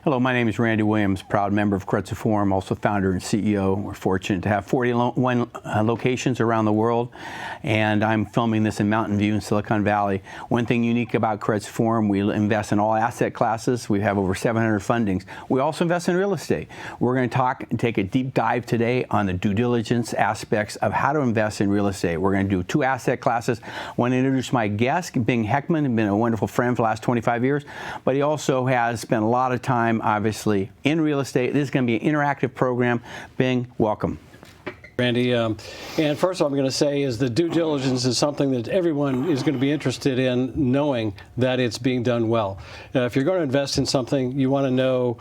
Hello, my name is Randy Williams, proud member of Keiretsu Forum, also founder and CEO. We're fortunate to have 41 locations around the world, and I'm filming this in Mountain View in Silicon Valley. One thing unique about Keiretsu Forum, we invest in all asset classes. We have over 700 fundings. We also invest in real estate. We're going to talk and take a deep dive today on the due diligence aspects of how to invest in real estate. We're going to do 2 asset classes. I want to introduce my guest, Bing Heckman, has been a wonderful friend for the last 25 years, but he also has spent a lot of time obviously in real estate. This is going to be an interactive program. Bing, welcome. Randy, and first of all, I'm going to say is that due diligence is something that everyone is going to be interested in, knowing that it's being done well. If you're going to invest in something, you want to know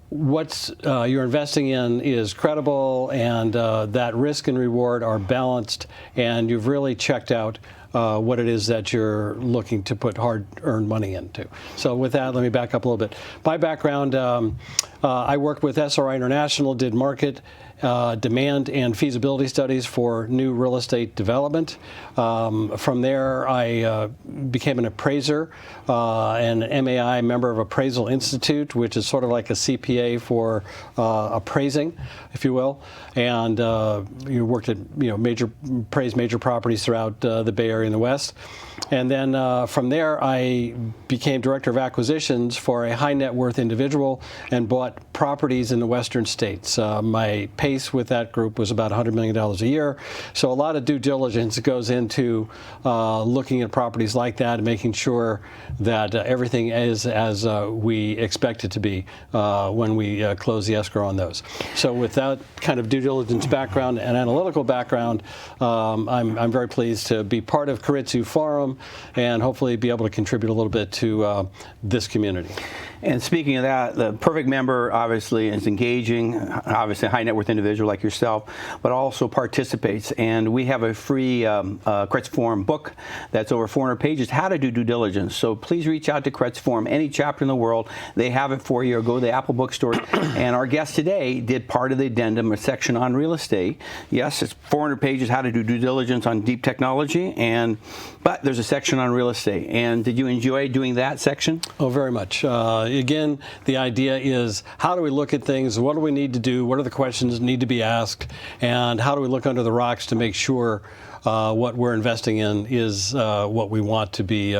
what you're investing in is credible, and that risk and reward are balanced, and you've really checked out what it is that you're looking to put hard-earned money into. So with that, let me back up a little bit. My background, I worked with SRI International, did market demand and feasibility studies for new real estate development. From there, I became an appraiser, an MAI, member of Appraisal Institute, which is sort of like a CPA for appraising, if you will. And you worked at appraised major properties throughout the Bay Area and the West. And then from there, I became director of acquisitions for a high net worth individual and bought properties in the western states. My pace with that group was about $100 million a year. So a lot of due diligence goes into looking at properties like that and making sure that everything is as we expect it to be when we close the escrow on those. So with that kind of due diligence background and analytical background, I'm very pleased to be part of Keiretsu Forum and hopefully be able to contribute a little bit to this community. And speaking of that, the perfect member obviously is engaging, obviously a high net worth individual like yourself, but also participates. And we have a free Keiretsu Forum book that's over 400 pages, How to Do Due Diligence. So please reach out to Keiretsu Forum, any chapter in the world. They have it for you, or go to the Apple bookstore. And our guest today did part of the addendum, a section on real estate. Yes, it's 400 pages, How to Do Due Diligence on deep technology, but there's a section on real estate. And did you enjoy doing that section? Oh, very much. Again, the idea is, how do we look at things? What do we need to do? What are the questions that need to be asked? And how do we look under the rocks to make sure what we're investing in is what we want to be,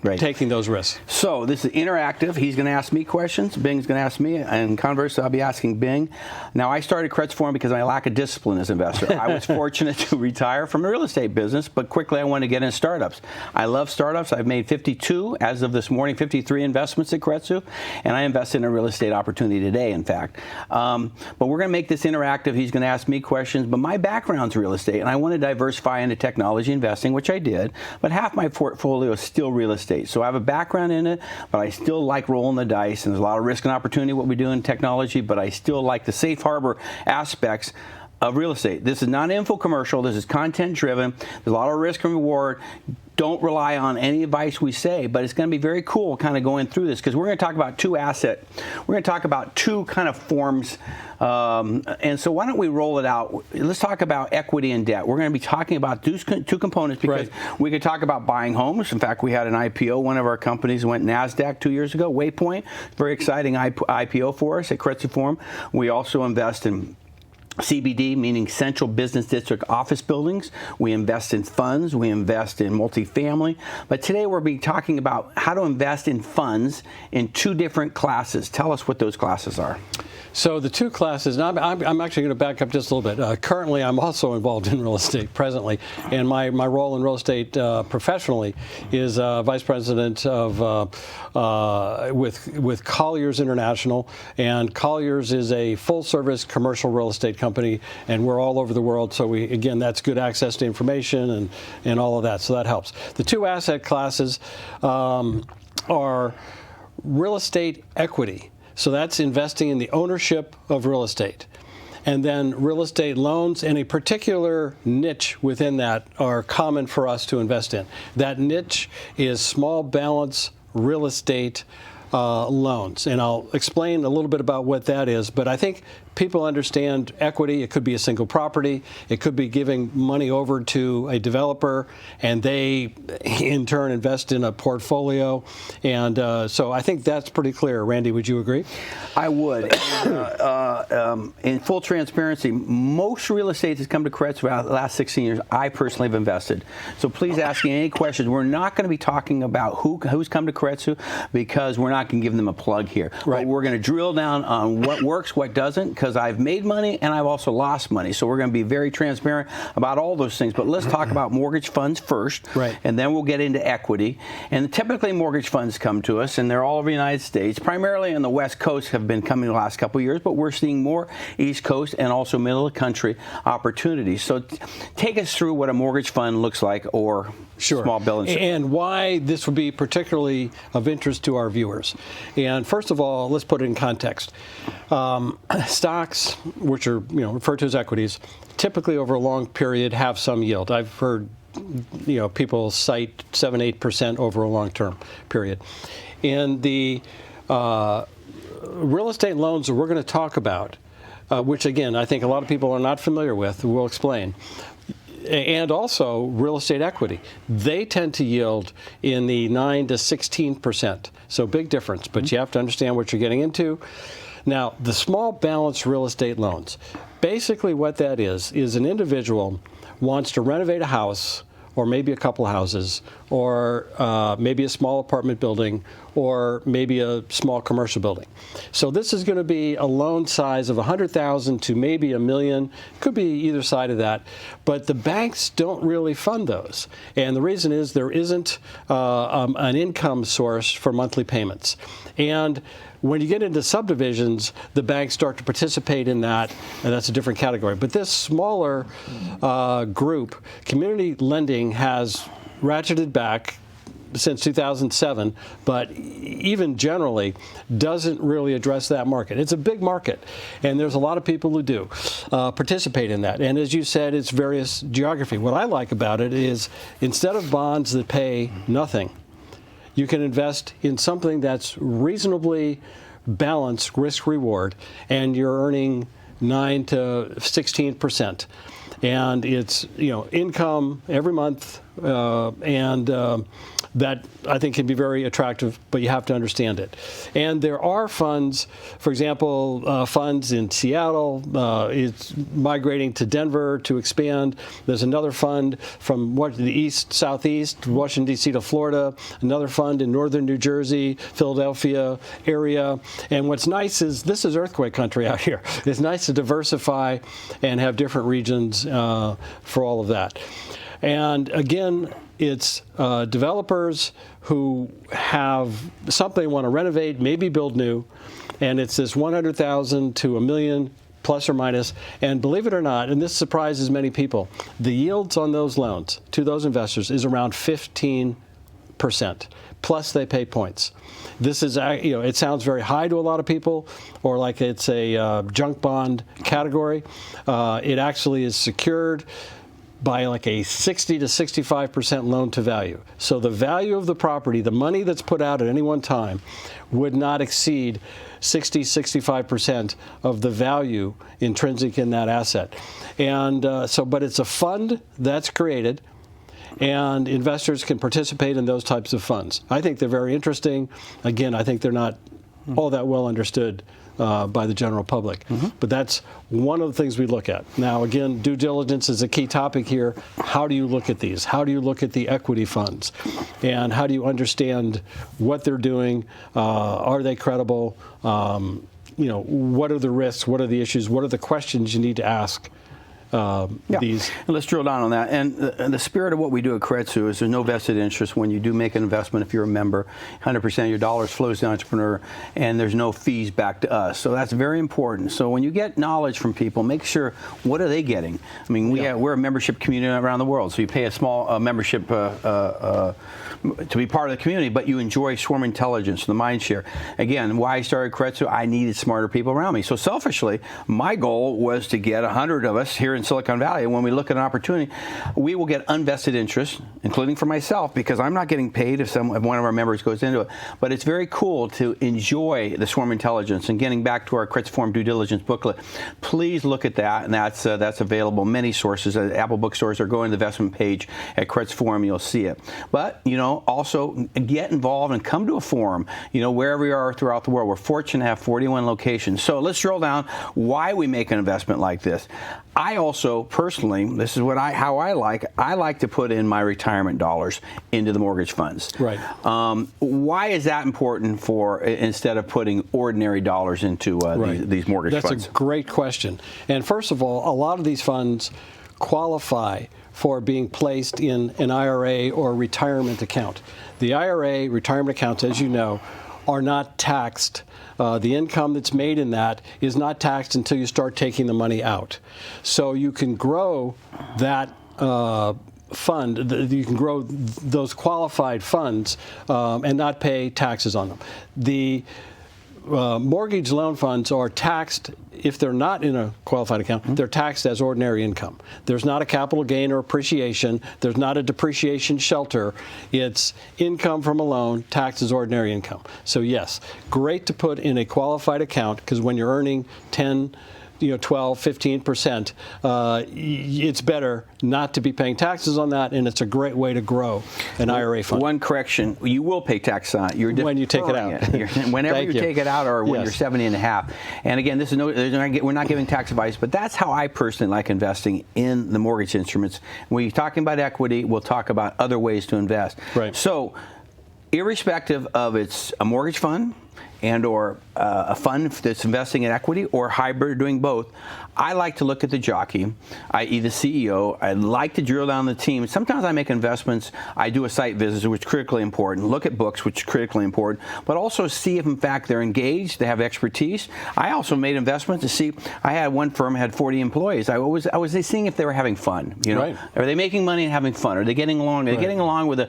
Right. Taking those risks. So this is interactive. He's going to ask me questions. Bing's going to ask me, and conversely, I'll be asking Bing. Now, I started Keiretsu Forum because of my lack of discipline as an investor. I was fortunate to retire from the real estate business, but quickly I wanted to get into startups. I love startups. I've made 52, as of this morning, 53 investments at Keiretsu, and I invested in a real estate opportunity today, in fact. But we're going to make this interactive. He's going to ask me questions, but my background's real estate, and I want to diversify into technology investing, which I did, but half my portfolio is still real estate. So I have a background in it, but I still like rolling the dice, and there's a lot of risk and opportunity what we do in technology, but I still like the safe harbor aspects of real estate. This is not an info commercial. This is content driven. There's a lot of risk and reward. Don't rely on any advice we say, but it's going to be very cool kind of going through this, because we're going to talk about we're going to talk about 2 kind of forms. And so why don't we roll it out? Let's talk about equity and debt. We're going to be talking about 2 components, because we could talk about buying homes. In fact, we had an IPO. One of our companies went NASDAQ 2 years ago, Waypoint. Very exciting IPO for us at Keiretsu Forum. We also invest in CBD, meaning Central Business District office buildings. We invest in funds. We invest in multifamily. But today we're going to be talking about how to invest in funds in 2 different classes. Tell us what those classes are. So the 2 classes, and I'm actually going to back up just a little bit. Currently, I'm also involved in real estate presently, and my role in real estate professionally is vice president of with Colliers International, and Colliers is a full-service commercial real estate company, and we're all over the world. So again, that's good access to information and all of that. So that helps. The 2 asset classes are real estate equity. So that's investing in the ownership of real estate. And then real estate loans, and a particular niche within that are common for us to invest in. That niche is small balance real estate loans. And I'll explain a little bit about what that is. But I think people understand equity. It could be a single property. It could be giving money over to a developer, and they, in turn, invest in a portfolio. And so I think that's pretty clear. Randy, would you agree? I would. In full transparency, most real estate has come to Keiretsu throughout the last 16 years. I personally have invested. So please ask me any questions. We're not going to be talking about who's come to Keiretsu, because we're not going to give them a plug here. Right. But we're going to drill down on what works, what doesn't, because I've made money and I've also lost money. So we're going to be very transparent about all those things. But let's talk about mortgage funds first, right, and then we'll get into equity. And typically mortgage funds come to us, and they're all over the United States. Primarily on the West Coast have been coming the last couple of years, but we're seeing more East Coast and also middle of the country opportunities. So take us through what a mortgage fund looks like, or small buildings. And why this would be particularly of interest to our viewers. And first of all, let's put it in context. Stocks, which are referred to as equities, typically over a long period have some yield. I've heard people cite 7-8% over a long-term period. And the real estate loans that we're going to talk about, which again I think a lot of people are not familiar with, we'll explain, and also real estate equity, they tend to yield in the 9 to 16%. So big difference, but you have to understand what you're getting into. Now, the small balance real estate loans, basically what that is an individual wants to renovate a house, or maybe a couple houses, or maybe a small apartment building, or maybe a small commercial building. So this is going to be a loan size of $100,000 to maybe $1 million. Could be either side of that. But the banks don't really fund those. And the reason is there isn't an income source for monthly payments. And when you get into subdivisions, the banks start to participate in that, and that's a different category. But this smaller group, community lending, has ratcheted back since 2007, but even generally doesn't really address that market. It's a big market, and there's a lot of people who do participate in that. And as you said, it's various geography. What I like about it is instead of bonds that pay nothing, you can invest in something that's reasonably balanced risk-reward, and you're earning 9 to 16%. And it's income every month, and that I think can be very attractive, but you have to understand it. And there are funds, for example, funds in Seattle. It's migrating to Denver to expand. There's another fund from the east, southeast, Washington, D.C. to Florida, another fund in northern New Jersey, Philadelphia area. And what's nice is this is earthquake country out here. It's nice to diversify and have different regions for all of that. And again, it's developers who have something they want to renovate, maybe build new, and it's this $100,000 to $1 million plus or minus. And believe it or not, and this surprises many people, the yields on those loans to those investors is around 15%. Plus they pay points. This is, it sounds very high to a lot of people, or like it's a junk bond category. It actually is secured by like a 60 to 65% loan to value. So the value of the property, the money that's put out at any one time, would not exceed 60, 65% of the value intrinsic in that asset. And but it's a fund that's created, and investors can participate in those types of funds. I think they're very interesting. Again, I think they're not all that well understood by the general public. But that's one of the things we look at. Now, again, due diligence is a key topic here. How do you look at these? How do you look at the equity funds? And how do you understand what they're doing? Are they credible? What are the risks? What are the issues? What are the questions you need to ask? These. And let's drill down on that. And the spirit of what we do at Keiretsu is there's no vested interest when you do make an investment. If you're a member, 100% of your dollars flows to the entrepreneur, and there's no fees back to us. So that's very important. So when you get knowledge from people, make sure, what are they getting? I mean, we're a membership community around the world, so you pay a small membership to be part of the community, but you enjoy swarm intelligence, the mind share. Again, why I started Keiretsu, I needed smarter people around me. So selfishly, my goal was to get 100 of us here in Silicon Valley, when we look at an opportunity, we will get unvested interest, including for myself, because I'm not getting paid if one of our members goes into it. But it's very cool to enjoy the Swarm Intelligence. And getting back to our Keiretsu Forum due diligence booklet, please look at that, and that's available many sources. Apple bookstores, or go to the investment page at Keiretsu Forum, you'll see it. But also get involved and come to a forum. Wherever we are throughout the world, we're fortunate to have 41 locations. So let's drill down why we make an investment like this. I also personally, this is how I like to put in my retirement dollars into the mortgage funds. Right. Why is that important instead of putting ordinary dollars into these mortgage funds? That's a great question. And first of all, a lot of these funds qualify for being placed in an IRA or retirement account. The IRA retirement accounts, as you know, are not taxed. The income that's made in that is not taxed until you start taking the money out. So you can grow that fund, you can grow those qualified funds and not pay taxes on them. The mortgage loan funds are taxed. If they're not in a qualified account, they're taxed as ordinary income. There's not a capital gain or appreciation. There's not a depreciation shelter. It's income from a loan, taxed as ordinary income. So yes, great to put in a qualified account, because when you're earning 10, 12, 15%, it's better not to be paying taxes on that, and it's a great way to grow an IRA fund. One correction, you will pay tax on it. You're when you take it out. Whenever you take it out, or when you're 70 and a half. And again, this is we're not giving tax advice, but that's how I personally like investing in the mortgage instruments. When you're talking about equity, we'll talk about other ways to invest. Right. So, irrespective of it's a mortgage fund and or a fund that's investing in equity, or hybrid, doing both, I like to look at the jockey, i.e. the CEO. I like to drill down the team. Sometimes I make investments. I do a site visit, which is critically important. Look at books, which is critically important. But also see if, in fact, they're engaged, they have expertise. I also made investments to see. I had one firm had 40 employees. I was seeing if they were having fun. Right. Are they making money and having fun? Are they getting along? Are they getting along with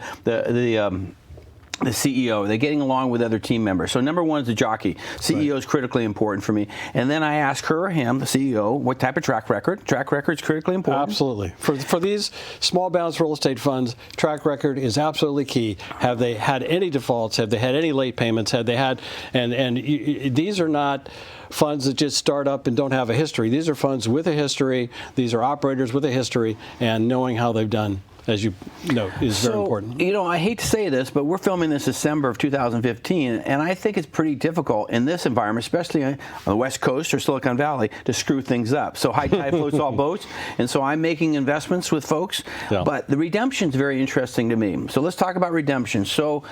the CEO? Are they getting along with other team members? So number one is the jockey. CEO is critically important for me. And then I ask her or him, the CEO, what type of track record. Track record is critically important. Absolutely. For these small balance real estate funds, track record is absolutely key. Have they had any defaults? Have they had any late payments? Have they had, these are not funds that just start up and don't have a history. These are funds with a history. These are operators with a history, and knowing how they've done, as you know, is very important. I hate to say this, but we're filming this December of 2015, and I think it's pretty difficult in this environment, especially on the West Coast or Silicon Valley, to screw things up. So high tide floats all boats, and so I'm making investments with folks. Yeah. But the redemption is very interesting to me. So let's talk about redemption. So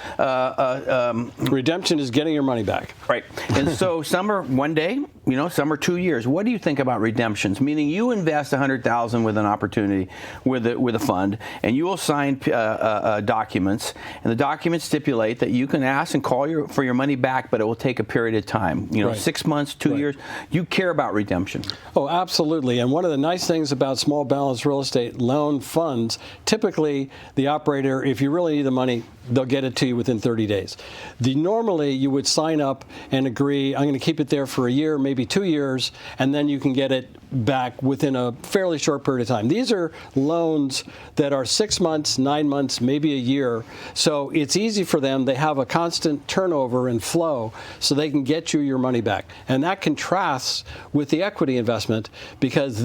redemption is getting your money back. Right. And so some are 1 day, some are 2 years. What do you think about redemptions? Meaning you invest $100,000 with an opportunity with a fund, and you will sign documents, and the documents stipulate that you can ask and call for your money back, but it will take a period of time. 6 months, 2 years. You care about redemption. Oh, absolutely. And one of the nice things about small balance real estate loan funds, typically the operator, if you really need the money, they'll get it to you within 30 days. Normally, you would sign up and agree, I'm going to keep it there for a year, maybe 2 years, and then you can get it back within a fairly short period of time. These are loans that are 6 months, 9 months, maybe a year. So it's easy for them. They have a constant turnover and flow, so they can get you your money back. And that contrasts with the equity investment, because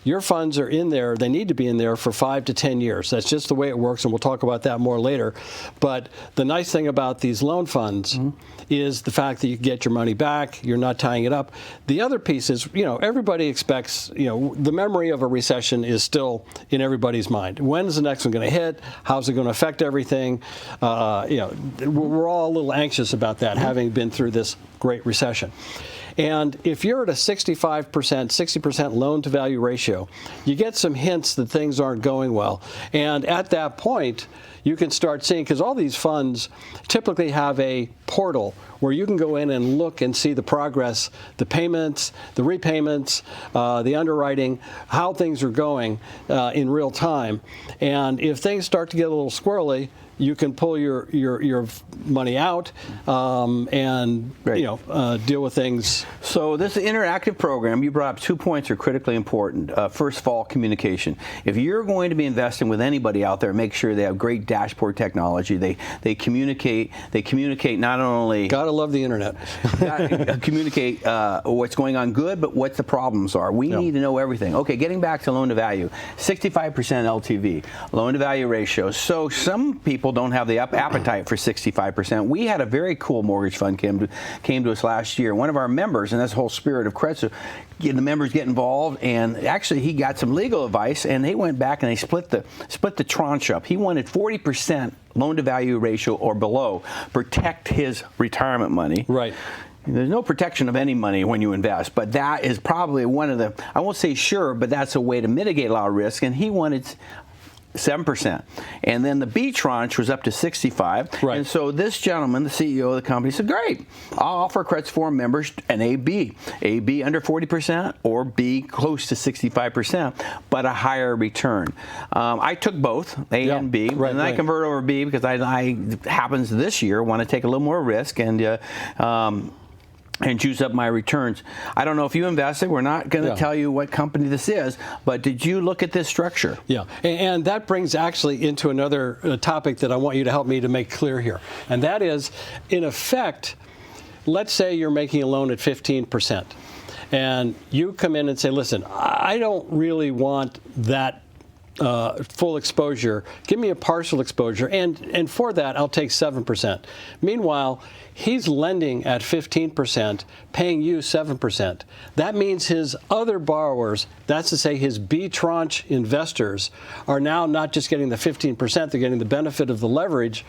your funds are in there. They need to be in there for 5 to 10 years. That's just the way it works, and we'll talk about that more later. But the nice thing about these loan funds is the fact that you get your money back. You're not tying it up. The other piece is, everybody expects, the memory of a recession is still in everybody's mind. When is the next one going to hit? How's it going to affect everything? We're all a little anxious about that, having been through this great recession. And if you're at a 65%, 60% loan-to-value ratio, you get some hints that things aren't going well. And at that point, you can start seeing, because all these funds typically have a portal where you can go in and look and see the progress, the payments, the repayments, the underwriting, how things are going in real time. And if things start to get a little squirrely, you can pull your money out and deal with things. So this interactive program, you brought up 2 points are critically important. First of all, communication. If you're going to be investing with anybody out there, make sure they have great dashboard technology. They communicate. They communicate not only Gotta love the internet. communicate what's going on good, but what the problems are. We need to know everything. Okay, getting back to loan to value, 65% LTV, loan to value ratio. So some people don't have the appetite for 65%. We had a very cool mortgage fund came to us last year. One of our members, and that's the whole spirit of Keiretsu, the members get involved, and actually he got some legal advice, and they went back and they split the tranche up. He wanted 40% loan to value ratio or below, protect his retirement money. Right. There's no protection of any money when you invest, but that is probably one of the, I won't say sure, but that's a way to mitigate a lot of risk, and he wanted 7%. And then the B tranche was up to 65. Right. And so this gentleman, the CEO of the company, said, great, I'll offer Keiretsu Forum members an AB. AB under 40% or B close to 65%, but a higher return. I took both, A and B, and I convert over B because I happens this year want to take a little more risk and juice up my returns. I don't know if you invested. We're not going to tell you what company this is, but did you look at this structure? Yeah, and that brings actually into another topic that I want you to help me to make clear here, and that is, in effect, let's say you're making a loan at 15%, and you come in and say, listen, I don't really want that full exposure. Give me a partial exposure, and for that, I'll take 7%. Meanwhile, he's lending at 15%, paying you 7%. That means his other borrowers, that's to say his B tranche investors, are now not just getting the 15%, they're getting the benefit of the leverage.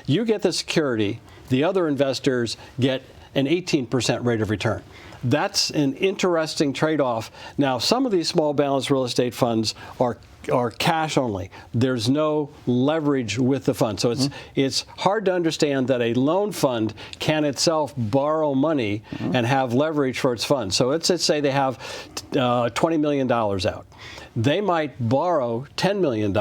You get the security, the other investors get an 18% rate of return. That's an interesting trade-off. Now, some of these small balance real estate funds are cash only. There's no leverage with the fund. So it's hard to understand that a loan fund can itself borrow money and have leverage for its fund. So let's say they have $20 million out. They might borrow $10 million,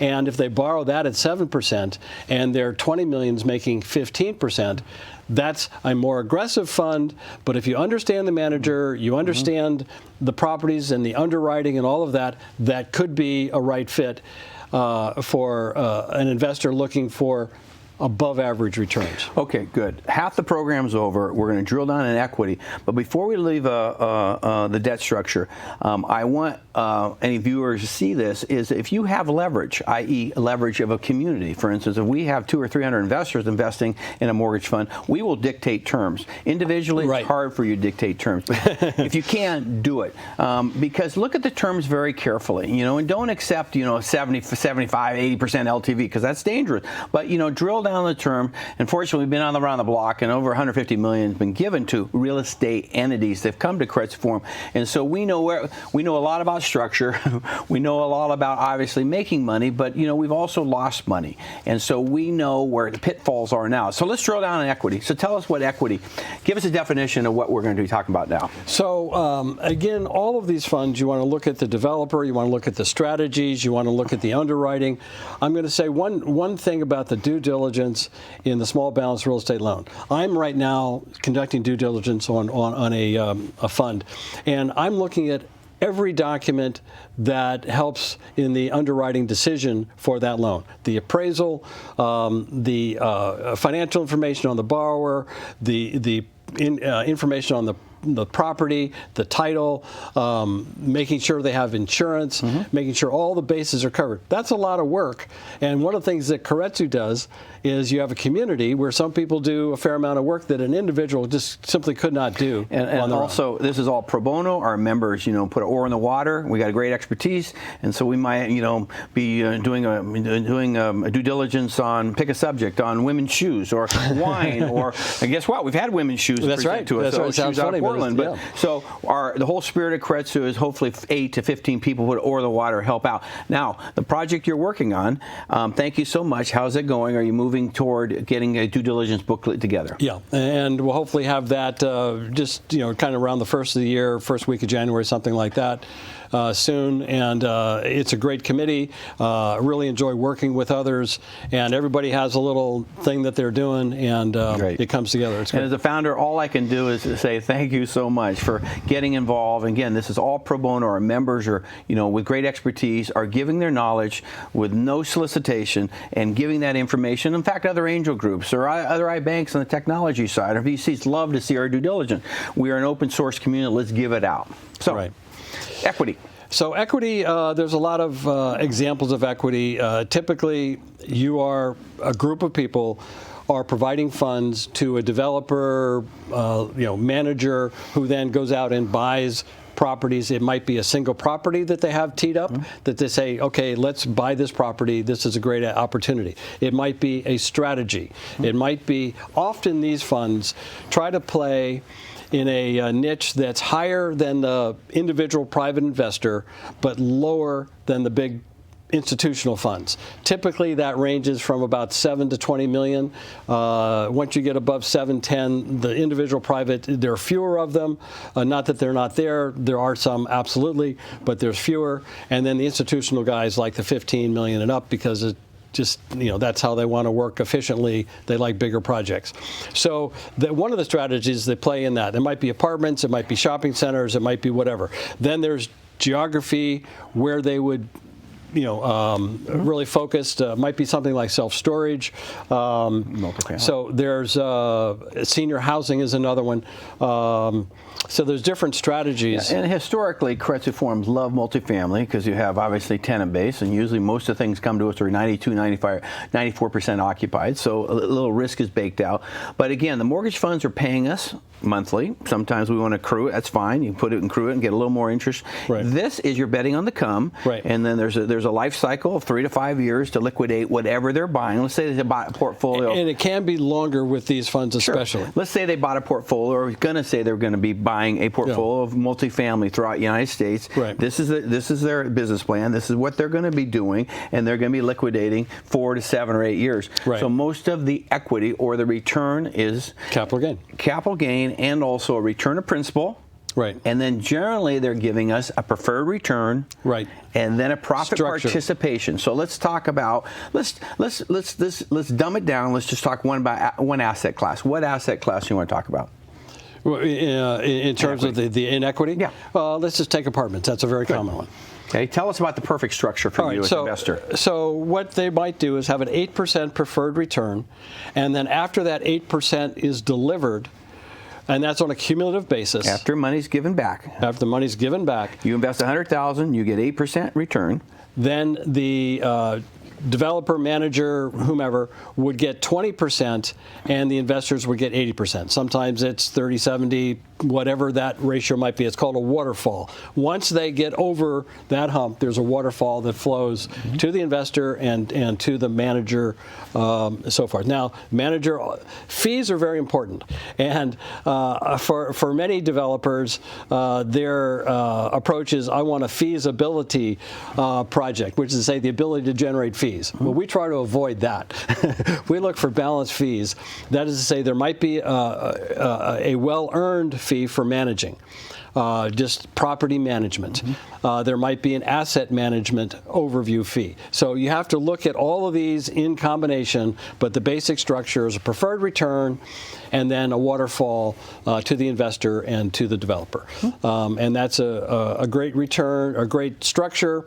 and if they borrow that at 7% and their $20 million is making 15%, that's a more aggressive fund, but if you understand the manager, you understand the properties and the underwriting and all of that, that could be a right fit for an investor looking for above average returns. Okay, good. Half the program's over. We're going to drill down in equity. But before we leave the debt structure, I want any viewers to see this, is if you have leverage, i.e. leverage of a community, for instance, if we have 200 or 300 investors investing in a mortgage fund, we will dictate terms. Individually, it's hard for you to dictate terms. But if you can, do it. Because look at the terms very carefully, and don't accept, 70, 75, 80% LTV, because that's dangerous. But, drill down the term. Unfortunately, we've been around the block, and over 150 million has been given to real estate entities that have come to Keiretsu Forum. And so we know a lot about structure. We know a lot about obviously making money, but we've also lost money, and so we know where the pitfalls are now. So let's drill down on equity. So tell us what equity. Give us a definition of what we're going to be talking about now. So again, all of these funds, you want to look at the developer, you want to look at the strategies, you want to look at the underwriting. I'm going to say one thing about the due diligence in the small balance real estate loan. I'm right now conducting due diligence on a fund, and I'm looking at every document that helps in the underwriting decision for that loan. The appraisal, the financial information on the borrower, the information on the property, the title, making sure they have insurance, making sure all the bases are covered. That's a lot of work. And one of the things that Keiretsu does is you have a community where some people do a fair amount of work that an individual just simply could not do. And also, this is all pro bono. Our members, put an oar in the water. We got a great expertise, and so we might, be doing a due diligence on, pick a subject on women's shoes or wine, or and guess what? We've had women's shoes presented to us. That's right. Sounds funny, But so the whole spirit of Keiretsu is hopefully 8 to 15 people put oar in the water, help out. Now, the project you're working on, thank you so much. How's it going? Are you moving toward getting a due diligence booklet together? Yeah, and we'll hopefully have that just kind of around the first of the year, first week of January, something like that. soon, and it's a great committee. Really enjoy working with others, and everybody has a little thing that they're doing, and it comes together. It's great. And as a founder, all I can do is say thank you so much for getting involved. And again, this is all pro bono. Our members are, with great expertise, are giving their knowledge with no solicitation and giving that information. In fact, other angel groups or other iBanks on the technology side or VCs love to see our due diligence. We are an open source community. Let's give it out. So, equity. So equity, there's a lot of examples of equity. Typically, you are a group of people are providing funds to a developer, manager who then goes out and buys properties. It might be a single property that they have teed up, that they say, okay, let's buy this property. This is a great opportunity. It might be a strategy. It might be, often these funds try to play in a niche that's higher than the individual private investor, but lower than the big institutional funds. Typically, that ranges from about 7 to 20 million. Once you get above 7, 10, the individual private, there are fewer of them. Not that they're not there. There are some, absolutely, but there's fewer. And then the institutional guys like the 15 million and up because it just, that's how they want to work efficiently. They like bigger projects. So one of the strategies they play in that, it might be apartments, it might be shopping centers, it might be whatever. Then there's geography where they would really focused. Might be something like self-storage. So there's senior housing is another one. So there's different strategies. Yeah, and historically, Keiretsu Forums love multifamily because you have obviously tenant base, and usually most of the things come to us are 92, 95, 94% occupied, so a little risk is baked out. But again, the mortgage funds are paying us monthly. Sometimes we want to accrue it. That's fine. You put it and accrue it and get a little more interest. This is you're betting on the come, and then there's a life cycle of 3 to 5 years to liquidate whatever they're buying. Let's say they bought a portfolio. And it can be longer with these funds especially. Let's say they bought a portfolio, or we're going to say they're going to be buying a portfolio of multifamily throughout the United States. This is their business plan. This is what they're going to be doing, and they're going to be liquidating 4 to 7 or 8 years. So most of the equity or the return is capital gain. Capital gain, and also a return of principal. And then generally they're giving us a preferred return. And then a profit participation. So let's talk about let's dumb it down. Let's just talk one asset class. What asset class do you want to talk about? In terms of the inequity? Let's just take apartments. That's a very common one. Okay, tell us about the perfect structure for you as an investor. So what they might do is have an 8% preferred return, and then after that 8% is delivered, and that's on a cumulative basis. After money's given back. After the money's given back. You invest $100,000, you get 8% return. Then the developer, manager, whomever would get 20%, and the investors would get 80%. Sometimes it's 30, 70, whatever that ratio might be. It's called a waterfall. Once they get over that hump, there's a waterfall that flows to the investor and to the manager, so forth. Now, manager fees are very important, and for many developers, their approach is, I want a feasibility project, which is to say the ability to generate fees. Well, we try to avoid that. We look for balanced fees. That is to say, there might be a well-earned fee for managing, just property management. There might be an asset management overview fee. So you have to look at all of these in combination, but the basic structure is a preferred return and then a waterfall to the investor and to the developer. And that's a great return, a great structure.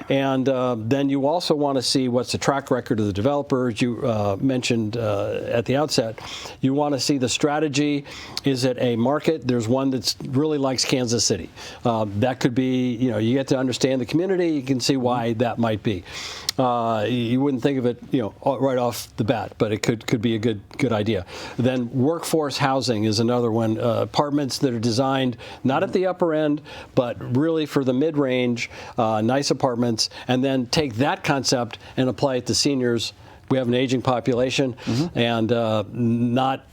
And then you also want to see what's the track record of the developer, as you mentioned at the outset. You want to see the strategy. Is it a market? There's one that really likes Kansas City. That could be, you get to understand the community. You can see why that might be. You wouldn't think of it, right off the bat, but it could be a good idea. Then workforce housing is another one. Apartments that are designed not at the upper end, but really for the mid-range, nice apartments. And then take that concept and apply it to seniors. We have an aging population, and not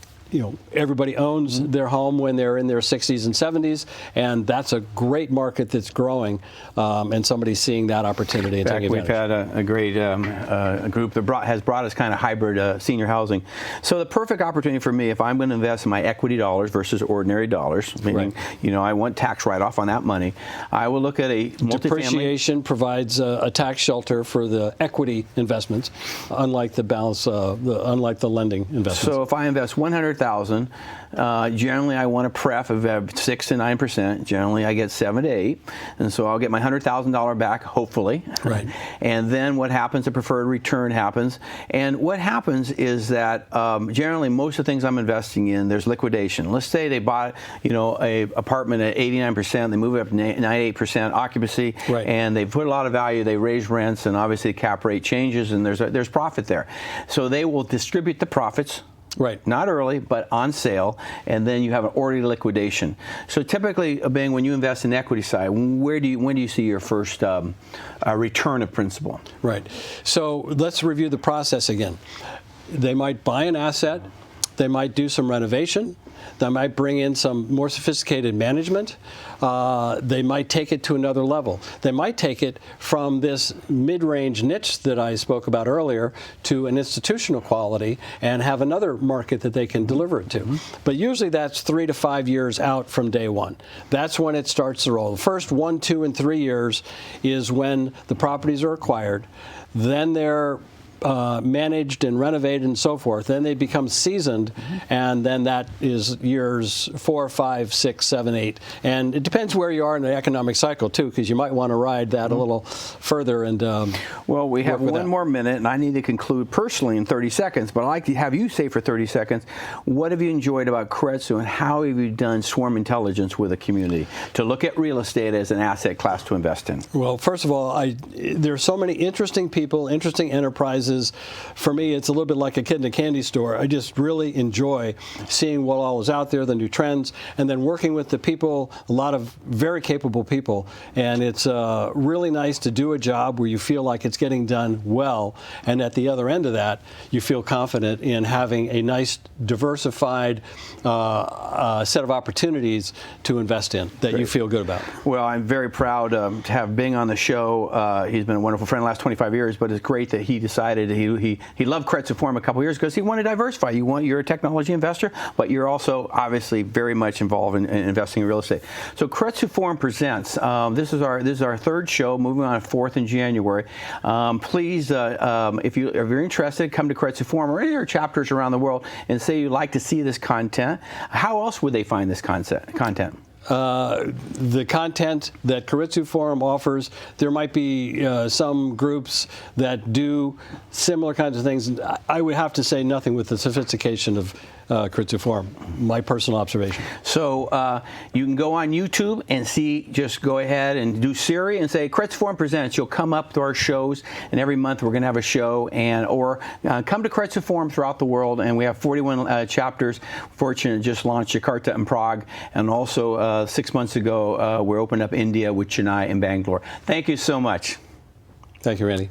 everybody owns their home when they're in their 60s and 70s, and that's a great market that's growing, and somebody's seeing that opportunity and taking advantage. We've had a great group that has brought us kind of hybrid senior housing. So the perfect opportunity for me, if I'm going to invest in my equity dollars versus ordinary dollars, meaning I want tax write-off on that money, I will look at a multifamily. Depreciation provides a tax shelter for the equity investments, unlike the unlike the lending investments. So if I invest $100,000, generally I want to pref of 6 to 9%. Generally I get 7 to 8, and so I'll get my $100,000 back, hopefully. Right. And then what happens? A preferred return happens, and what happens is that generally most of the things I'm investing in, there's liquidation. Let's say they bought a apartment at 89%, they move it up to 98% occupancy, and they put a lot of value, they raise rents, and obviously the cap rate changes, and there's profit there. So they will distribute the profits. Right. Not early, but on sale, and then you have an orderly liquidation. So typically, Bing, when you invest in the equity side, when do you see your first return of principal? Right. So let's review the process again. They might buy an asset, they might do some renovation, they might bring in some more sophisticated management, they might take it to another level. They might take it from this mid-range niche that I spoke about earlier to an institutional quality and have another market that they can deliver it to. But usually that's 3 to 5 years out from day one. That's when it starts to roll. The first 1, 2, and 3 years is when the properties are acquired. Then they're managed and renovated and so forth. Then they become seasoned, and then that is years 4, 5, 6, 7, 8. And it depends where you are in the economic cycle, too, because you might want to ride that a little further. And well, we have one more minute, and I need to conclude personally in 30 seconds, but I'd like to have you say for 30 seconds, what have you enjoyed about Keiretsu, and how have you done swarm intelligence with a community to look at real estate as an asset class to invest in? Well, first of all, there are so many interesting people, interesting enterprises. For me, it's a little bit like a kid in a candy store. I just really enjoy seeing what all is out there, the new trends, and then working with the people, a lot of very capable people. And it's really nice to do a job where you feel like it's getting done well, and at the other end of that, you feel confident in having a nice, diversified set of opportunities to invest in that you feel good about. Well, I'm very proud to have Bing on the show. He's been a wonderful friend the last 25 years, but it's great that he decided he loved Keiretsu Forum a couple of years because he wanted to diversify. You're a technology investor, but you're also obviously very much involved in investing in real estate. So Keiretsu Forum presents. This is our third show, moving on 4th in January. Please, if you're interested, come to Keiretsu Forum or any other chapters around the world and say you'd like to see this content. How else would they find this content? The content that Keiretsu Forum offers, there might be some groups that do similar kinds of things. I would have to say nothing with the sophistication of Keiretsu Forum, my personal observation. So you can go on YouTube and see, just go ahead and do Siri and say Keiretsu Forum Presents. You'll come up to our shows, and every month we're going to have a show, or come to Keiretsu Forum throughout the world, and we have 41 chapters. Fortunate just launched Jakarta and Prague, and also 6 months ago we opened up India with Chennai and Bangalore. Thank you so much. Thank you, Randy.